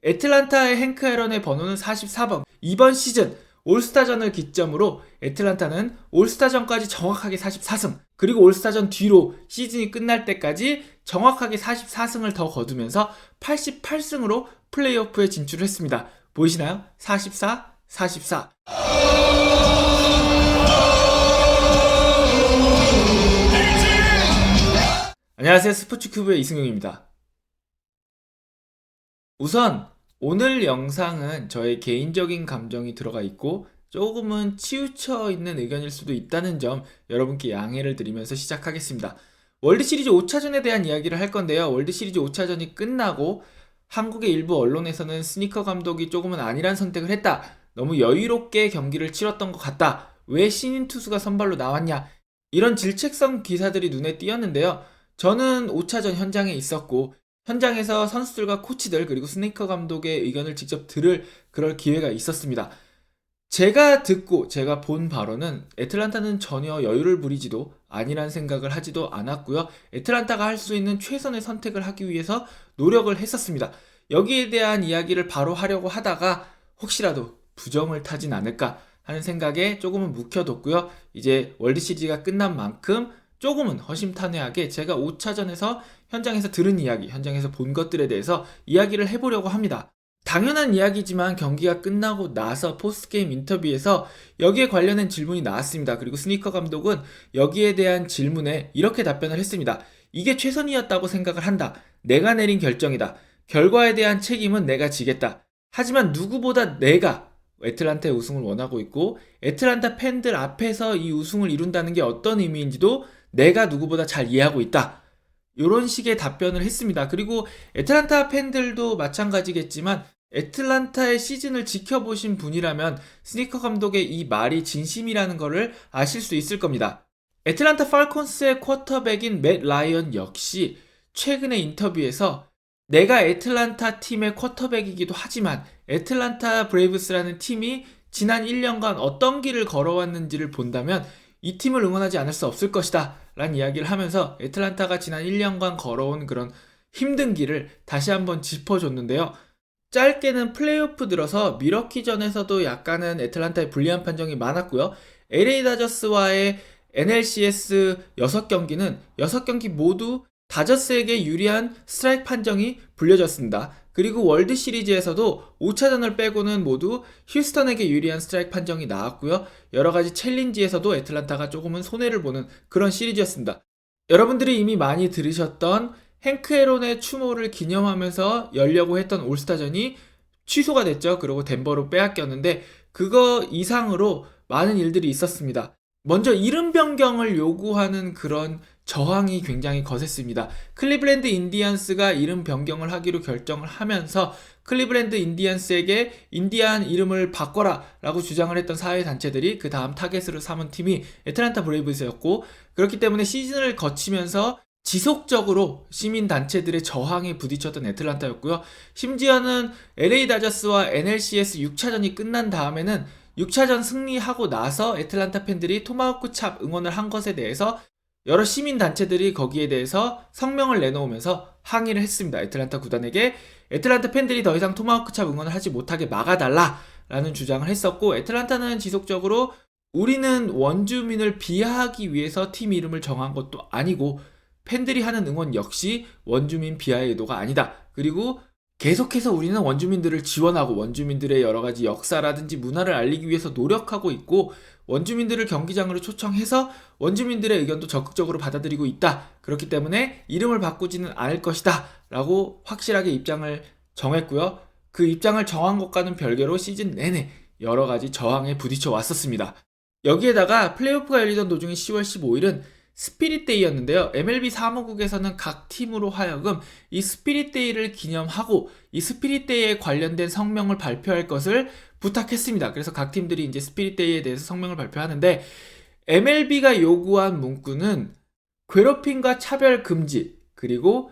애틀란타의 행크 앨런의 번호는 44번. 이번 시즌 올스타전을 기점으로 애틀란타는 올스타전까지 정확하게 44승, 그리고 올스타전 뒤로 시즌이 끝날 때까지 정확하게 44승을 더 거두면서 88승으로 플레이오프에 진출을 했습니다. 보이시나요? 44, 44. 안녕하세요. 스포츠큐브의 이승용입니다. 우선 오늘 영상은 저의 개인적인 감정이 들어가 있고 조금은 치우쳐 있는 의견일 수도 있다는 점 여러분께 양해를 드리면서 시작하겠습니다. 월드시리즈 5차전에 대한 이야기를 할 건데요. 월드시리즈 5차전이 끝나고 한국의 일부 언론에서는 스니커 감독이 조금은 아니란 선택을 했다. 너무 여유롭게 경기를 치렀던 것 같다. 왜 신인 투수가 선발로 나왔냐. 이런 질책성 기사들이 눈에 띄었는데요. 저는 5차전 현장에 있었고 현장에서 선수들과 코치들 그리고 스니커 감독의 의견을 직접 들을 그럴 기회가 있었습니다. 제가 듣고 제가 본 바로는 애틀란타는 전혀 여유를 부리지도 아니란 생각을 하지도 않았고요. 애틀란타가 할 수 있는 최선의 선택을 하기 위해서 노력을 했었습니다. 여기에 대한 이야기를 바로 하려고 하다가 혹시라도 부정을 타진 않을까 하는 생각에 조금은 묵혀뒀고요. 이제 월드시리즈가 끝난 만큼 조금은 허심탄회하게 제가 5차전에서 현장에서 들은 이야기, 현장에서 본 것들에 대해서 이야기를 해보려고 합니다. 당연한 이야기지만 경기가 끝나고 나서 포스트게임 인터뷰에서 여기에 관련된 질문이 나왔습니다. 그리고 스니커 감독은 여기에 대한 질문에 이렇게 답변을 했습니다. 이게 최선이었다고 생각을 한다. 내가 내린 결정이다. 결과에 대한 책임은 내가 지겠다. 하지만 누구보다 내가 애틀란타의 우승을 원하고 있고 애틀란타 팬들 앞에서 이 우승을 이룬다는 게 어떤 의미인지도 내가 누구보다 잘 이해하고 있다. 이런 식의 답변을 했습니다. 그리고 애틀란타 팬들도 마찬가지겠지만 애틀란타의 시즌을 지켜보신 분이라면 스니커 감독의 이 말이 진심이라는 것을 아실 수 있을 겁니다. 애틀란타 팔콘스의 쿼터백인 맷 라이언 역시 최근의 인터뷰에서 내가 애틀란타 팀의 쿼터백이기도 하지만 애틀란타 브레이브스라는 팀이 지난 1년간 어떤 길을 걸어왔는지를 본다면 이 팀을 응원하지 않을 수 없을 것이다 라는 이야기를 하면서 애틀란타가 지난 1년간 걸어온 그런 힘든 길을 다시 한번 짚어줬는데요. 짧게는 플레이오프 들어서 미러키전에서도 약간은 애틀란타의 불리한 판정이 많았고요. LA 다저스와의 NLCS 6경기는 6경기 모두 다저스에게 유리한 스트라이크 판정이 불려졌습니다. 그리고 월드시리즈에서도 5차전을 빼고는 모두 휴스턴에게 유리한 스트라이크 판정이 나왔고요. 여러가지 챌린지에서도 애틀란타가 조금은 손해를 보는 그런 시리즈였습니다. 여러분들이 이미 많이 들으셨던 행크 앨런의 추모를 기념하면서 열려고 했던 올스타전이 취소가 됐죠. 그리고 덴버로 빼앗겼는데 그거 이상으로 많은 일들이 있었습니다. 먼저 이름 변경을 요구하는 그런 저항이 굉장히 거셌습니다. 클리블랜드 인디언스가 이름 변경을 하기로 결정을 하면서 클리블랜드 인디언스에게 인디안 이름을 바꿔라 라고 주장을 했던 사회단체들이 그 다음 타겟으로 삼은 팀이 애틀란타 브레이브스였고, 그렇기 때문에 시즌을 거치면서 지속적으로 시민단체들의 저항에 부딪혔던 애틀란타였고요. 심지어는 LA 다저스와 NLCS 6차전이 끝난 다음에는 6차전 승리하고 나서 애틀란타 팬들이 토마호크 찹 응원을 한 것에 대해서 여러 시민단체들이 거기에 대해서 성명을 내놓으면서 항의를 했습니다. 애틀란타 구단에게 애틀란타 팬들이 더 이상 토마호크 찹 응원을 하지 못하게 막아달라 라는 주장을 했었고, 애틀란타는 지속적으로 우리는 원주민을 비하하기 위해서 팀 이름을 정한 것도 아니고 팬들이 하는 응원 역시 원주민 비하의 의도가 아니다. 그리고 계속해서 우리는 원주민들을 지원하고 원주민들의 여러가지 역사라든지 문화를 알리기 위해서 노력하고 있고 원주민들을 경기장으로 초청해서 원주민들의 의견도 적극적으로 받아들이고 있다. 그렇기 때문에 이름을 바꾸지는 않을 것이다 라고 확실하게 입장을 정했고요. 그 입장을 정한 것과는 별개로 시즌 내내 여러가지 저항에 부딪혀 왔었습니다. 여기에다가 플레이오프가 열리던 도중인 10월 15일은 스피릿데이였는데요. MLB 사무국에서는 각 팀으로 하여금 이 스피릿데이를 기념하고 이 스피릿데이에 관련된 성명을 발표할 것을 부탁했습니다. 그래서 각 팀들이 이제 스피릿데이에 대해서 성명을 발표하는데, MLB가 요구한 문구는 괴롭힘과 차별 금지, 그리고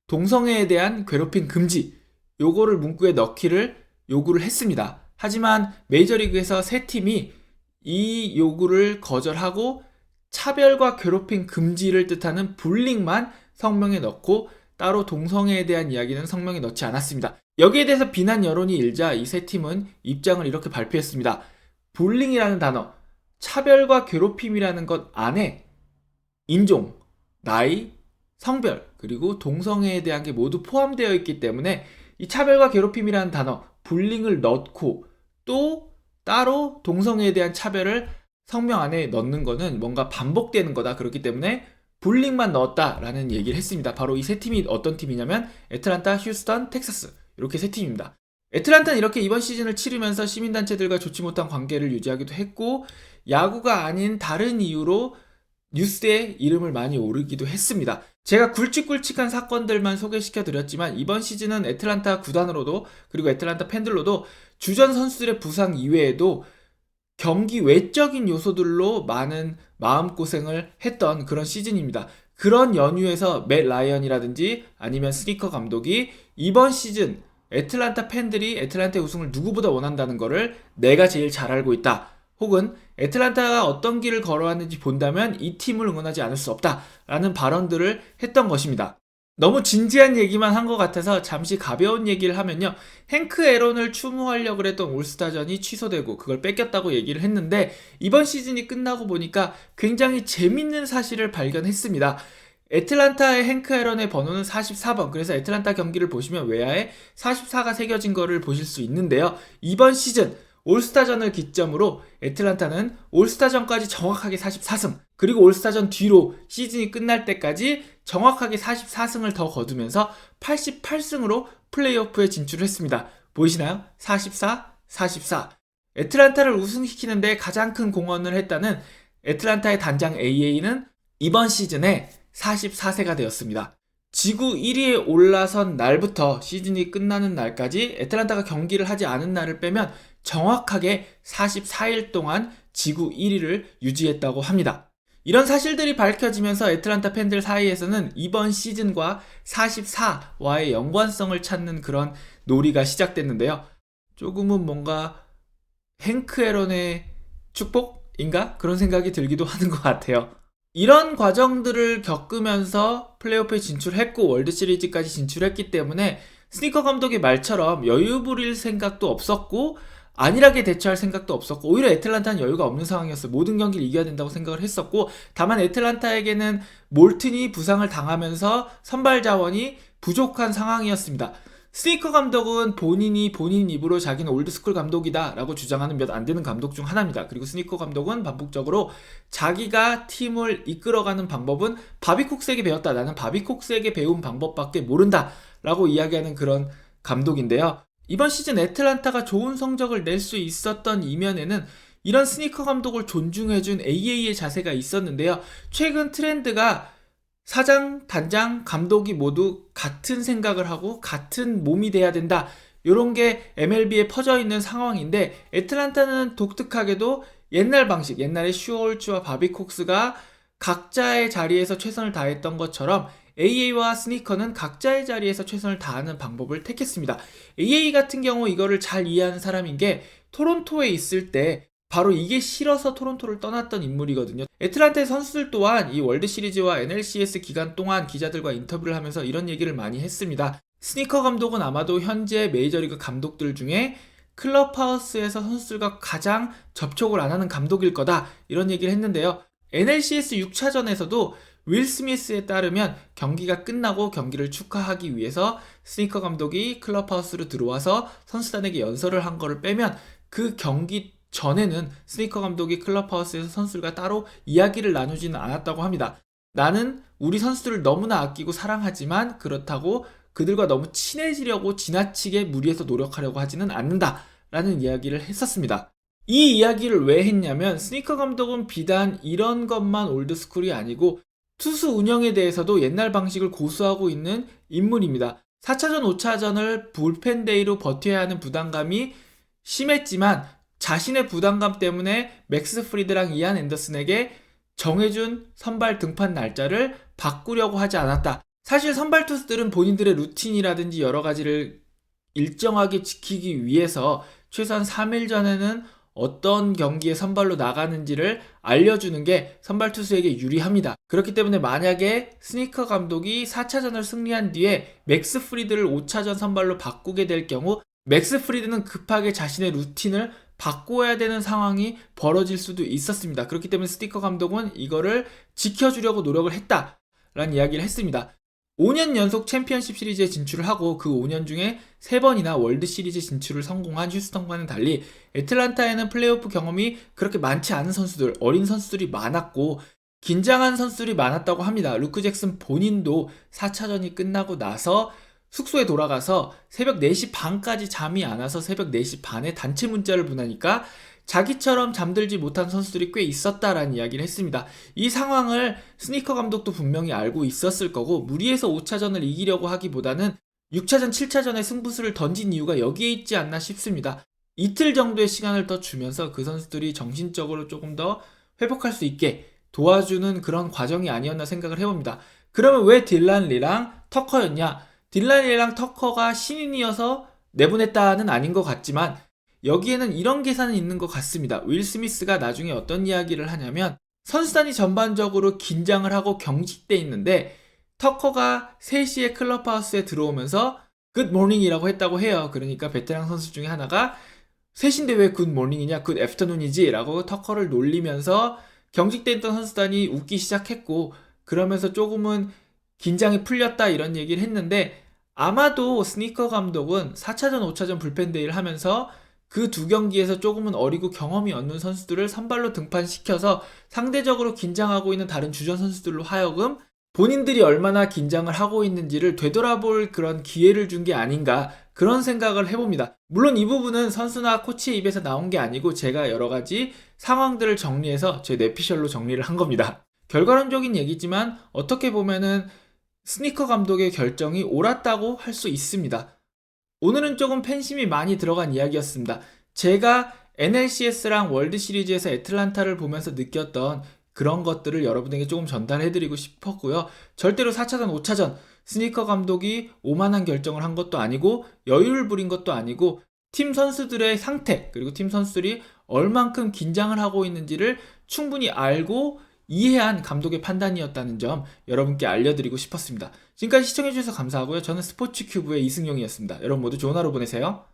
동성애에 대한 괴롭힘 금지, 요거를 문구에 넣기를 요구를 했습니다. 하지만 메이저리그에서 세 팀이 이 요구를 거절하고 차별과 괴롭힘 금지를 뜻하는 불링만 성명에 넣고 따로 동성애에 대한 이야기는 성명에 넣지 않았습니다. 여기에 대해서 비난 여론이 일자 이 세 팀은 입장을 이렇게 발표했습니다. 불링이라는 단어, 차별과 괴롭힘이라는 것 안에 인종, 나이, 성별, 그리고 동성애에 대한 게 모두 포함되어 있기 때문에 이 차별과 괴롭힘이라는 단어, 불링을 넣고 또 따로 동성애에 대한 차별을 성명 안에 넣는 거는 뭔가 반복되는 거다. 그렇기 때문에 불링만 넣었다라는 얘기를 했습니다. 바로 이 세 팀이 어떤 팀이냐면 애틀란타, 휴스턴, 텍사스 이렇게 세 팀입니다. 애틀란타는 이렇게 이번 시즌을 치르면서 시민단체들과 좋지 못한 관계를 유지하기도 했고 야구가 아닌 다른 이유로 뉴스에 이름을 많이 오르기도 했습니다. 제가 굵직굵직한 사건들만 소개시켜 드렸지만 이번 시즌은 애틀란타 구단으로도 그리고 애틀란타 팬들로도 주전 선수들의 부상 이외에도 경기 외적인 요소들로 많은 마음고생을 했던 그런 시즌입니다. 그런 연유에서 맷 라이언이라든지 아니면 스니커 감독이 이번 시즌 애틀란타 팬들이 애틀란타의 우승을 누구보다 원한다는 거를 내가 제일 잘 알고 있다. 혹은 애틀란타가 어떤 길을 걸어왔는지 본다면 이 팀을 응원하지 않을 수 없다라는 발언들을 했던 것입니다. 너무 진지한 얘기만 한 것 같아서 잠시 가벼운 얘기를 하면요. 행크 애런을 추모하려고 그랬던 올스타전이 취소되고 그걸 뺏겼다고 얘기를 했는데 이번 시즌이 끝나고 보니까 굉장히 재밌는 사실을 발견했습니다. 애틀란타의 행크 애런의 번호는 44번. 그래서 애틀란타 경기를 보시면 외야에 44가 새겨진 거를 보실 수 있는데요. 이번 시즌 올스타전을 기점으로 애틀란타는 올스타전까지 정확하게 44승, 그리고 올스타전 뒤로 시즌이 끝날 때까지 정확하게 44승을 더 거두면서 88승으로 플레이오프에 진출을 했습니다. 보이시나요? 44, 44. 애틀란타를 우승시키는데 가장 큰 공헌을 했다는 애틀란타의 단장 AA는 이번 시즌에 44세가 되었습니다. 지구 1위에 올라선 날부터 시즌이 끝나는 날까지 애틀란타가 경기를 하지 않은 날을 빼면 정확하게 44일 동안 지구 1위를 유지했다고 합니다. 이런 사실들이 밝혀지면서 애틀란타 팬들 사이에서는 이번 시즌과 44와의 연관성을 찾는 그런 놀이가 시작됐는데요. 조금은 뭔가 행크 애런의 축복인가? 그런 생각이 들기도 하는 것 같아요. 이런 과정들을 겪으면서 플레이오프에 진출했고 월드시리즈까지 진출했기 때문에 스니커 감독의 말처럼 여유 부릴 생각도 없었고 안일하게 대처할 생각도 없었고 오히려 애틀란타는 여유가 없는 상황이었어요. 모든 경기를 이겨야 된다고 생각을 했었고 다만 애틀란타에게는 몰튼이 부상을 당하면서 선발 자원이 부족한 상황이었습니다. 스니커 감독은 본인 입으로 자기는 올드스쿨 감독이다 라고 주장하는 몇 안 되는 감독 중 하나입니다. 그리고 스니커 감독은 반복적으로 자기가 팀을 이끌어가는 방법은 바비 콕스에게 배웠다. 나는 바비 콕스에게 배운 방법밖에 모른다 라고 이야기하는 그런 감독인데요. 이번 시즌 애틀란타가 좋은 성적을 낼 수 있었던 이면에는 이런 스니커 감독을 존중해준 AA의 자세가 있었는데요. 최근 트렌드가 사장, 단장, 감독이 모두 같은 생각을 하고 같은 몸이 돼야 된다. 이런 게 MLB에 퍼져 있는 상황인데 애틀란타는 독특하게도 옛날 방식, 옛날에 슈얼츠와 바비 콕스가 각자의 자리에서 최선을 다했던 것처럼 AA와 스니커는 각자의 자리에서 최선을 다하는 방법을 택했습니다. AA 같은 경우 이거를 잘 이해하는 사람인 게 토론토에 있을 때 바로 이게 싫어서 토론토를 떠났던 인물이거든요. 애틀란타의 선수들 또한 이 월드시리즈와 NLCS 기간 동안 기자들과 인터뷰를 하면서 이런 얘기를 많이 했습니다. 스니커 감독은 아마도 현재 메이저리그 감독들 중에 클럽하우스에서 선수들과 가장 접촉을 안 하는 감독일 거다 이런 얘기를 했는데요. NLCS 6차전에서도 윌 스미스에 따르면 경기가 끝나고 경기를 축하하기 위해서 스니커 감독이 클럽하우스로 들어와서 선수단에게 연설을 한 거를 빼면 그 경기 전에는 스니커 감독이 클럽하우스에서 선수들과 따로 이야기를 나누지는 않았다고 합니다. 나는 우리 선수들을 너무나 아끼고 사랑하지만 그렇다고 그들과 너무 친해지려고 지나치게 무리해서 노력하려고 하지는 않는다 라는 이야기를 했었습니다. 이 이야기를 왜 했냐면 스니커 감독은 비단 이런 것만 올드스쿨이 아니고 투수 운영에 대해서도 옛날 방식을 고수하고 있는 인물입니다. 4차전, 5차전을 불펜데이로 버텨야 하는 부담감이 심했지만 자신의 부담감 때문에 맥스 프리드랑 이안 앤더슨에게 정해준 선발 등판 날짜를 바꾸려고 하지 않았다. 사실 선발 투수들은 본인들의 루틴이라든지 여러 가지를 일정하게 지키기 위해서 최소한 3일 전에는 어떤 경기에 선발로 나가는지를 알려주는 게 선발 투수에게 유리합니다. 그렇기 때문에 만약에 스니커 감독이 4차전을 승리한 뒤에 맥스 프리드를 5차전 선발로 바꾸게 될 경우 맥스 프리드는 급하게 자신의 루틴을 바꿔야 되는 상황이 벌어질 수도 있었습니다. 그렇기 때문에 스니커 감독은 이거를 지켜주려고 노력을 했다라는 이야기를 했습니다. 5년 연속 챔피언십 시리즈에 진출을 하고 그 5년 중에 3번이나 월드 시리즈 진출을 성공한 휴스턴과는 달리 애틀란타에는 플레이오프 경험이 그렇게 많지 않은 선수들, 어린 선수들이 많았고 긴장한 선수들이 많았다고 합니다. 루크 잭슨 본인도 4차전이 끝나고 나서 숙소에 돌아가서 새벽 4시 반까지 잠이 안 와서 새벽 4시 반에 단체 문자를 보내니까 자기처럼 잠들지 못한 선수들이 꽤 있었다라는 이야기를 했습니다. 이 상황을 스니커 감독도 분명히 알고 있었을 거고 무리해서 5차전을 이기려고 하기보다는 6차전, 7차전에 승부수를 던진 이유가 여기에 있지 않나 싶습니다. 이틀 정도의 시간을 더 주면서 그 선수들이 정신적으로 조금 더 회복할 수 있게 도와주는 그런 과정이 아니었나 생각을 해봅니다. 그러면 왜 딜란 리랑 터커였냐? 딜란 리랑 터커가 신인이어서 내보냈다는 아닌 것 같지만 여기에는 이런 계산이 있는 것 같습니다. 윌 스미스가 나중에 어떤 이야기를 하냐면 선수단이 전반적으로 긴장을 하고 경직돼 있는데 터커가 3시에 클럽하우스에 들어오면서 굿모닝이라고 했다고 해요. 그러니까 베테랑 선수 중에 하나가 3시인데 왜 굿모닝이냐 굿애프터눈이지 라고 터커를 놀리면서 경직돼 있던 선수단이 웃기 시작했고 그러면서 조금은 긴장이 풀렸다 이런 얘기를 했는데 아마도 스니커 감독은 4차전, 5차전 불펜 데이를 하면서 그 두 경기에서 조금은 어리고 경험이 없는 선수들을 선발로 등판시켜서 상대적으로 긴장하고 있는 다른 주전 선수들로 하여금 본인들이 얼마나 긴장을 하고 있는지를 되돌아볼 그런 기회를 준 게 아닌가 그런 생각을 해봅니다. 물론 이 부분은 선수나 코치의 입에서 나온 게 아니고 제가 여러 가지 상황들을 정리해서 제 뇌피셜로 정리를 한 겁니다. 결과론적인 얘기지만 어떻게 보면은 스니커 감독의 결정이 옳았다고 할 수 있습니다. 오늘은 조금 팬심이 많이 들어간 이야기였습니다. 제가 NLCS랑 월드시리즈에서 애틀란타를 보면서 느꼈던 그런 것들을 여러분에게 조금 전달해드리고 싶었고요. 절대로 4차전, 5차전 스니커 감독이 오만한 결정을 한 것도 아니고 여유를 부린 것도 아니고 팀 선수들의 상태 그리고 팀 선수들이 얼만큼 긴장을 하고 있는지를 충분히 알고 이해한 감독의 판단이었다는 점 여러분께 알려드리고 싶었습니다. 지금까지 시청해주셔서 감사하고요. 저는 스포츠큐브의 이승용이었습니다. 여러분 모두 좋은 하루 보내세요.